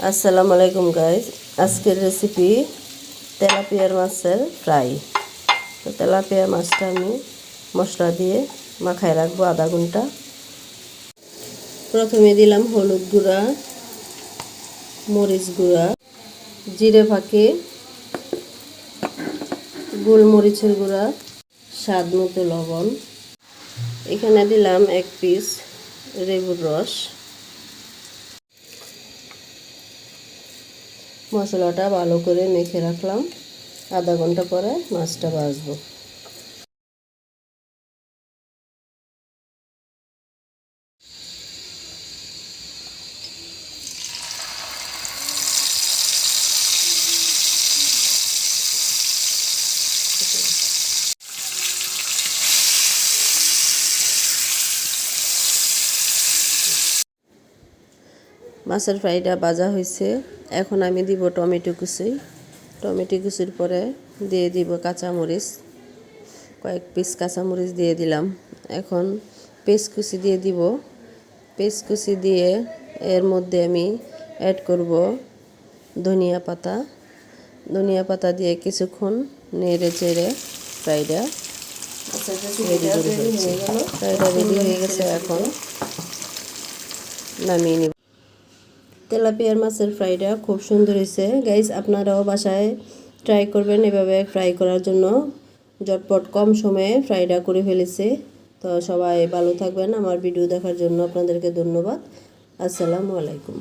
আসসালামু আলাইকুম গাইজ। আজকের রেসিপি তেলাপিয়ার মাছের ফ্রাই। তো তেলাপিয়া মাছটা আমি মশলা দিয়ে মাখায় রাখবো আধা ঘন্টা। প্রথমে দিলাম হলুদ গুঁড়া, মরিচ গুঁড়া, জিরে ফাঁকি, গোলমরিচের গুঁড়া, স্বাদ মতো লবণ। এখানে দিলাম 1 পিস লেবুর রস। মশলাটা ভালো করে মেখে রাখলাম। আধা ঘন্টা পরে মাছটা ভাজবো। মাছের ফ্রাইটা ভাজা হয়েছে। এখন আমি দিব টমেটো কুচি। টমেটো কুচির পরে দিয়ে দিব কাঁচামরিচ, কয়েক পিস কাঁচামরিচ দিয়ে দিলাম। এখন পেস্ট কুচি দিয়ে দিব। পেস্ট কুচি দিয়ে এর মধ্যে আমি অ্যাড করব ধনিয়া পাতা। ধনিয়া পাতা দিয়ে কিছুক্ষণ নেড়ে চেড়ে ফ্রাইটা রেডি করে ফেলছি। ফ্রাইটা রেডি হয়ে গেছে, এখন নামিয়ে নিব। তেলাপিয়ার মাছের ফ্রাইটা খুব সুন্দর হয়েছে গাইস। আপনারাও বাসায় ট্রাই করবেন এভাবে ফ্রাই করার জন্য। ঝটপট কম সময়ে ফ্রাইটা করে ফেলেছে। তো সবাই ভালো থাকবেন। আমার ভিডিও দেখার জন্য আপনাদেরকে ধন্যবাদ। আসসালামু আলাইকুম।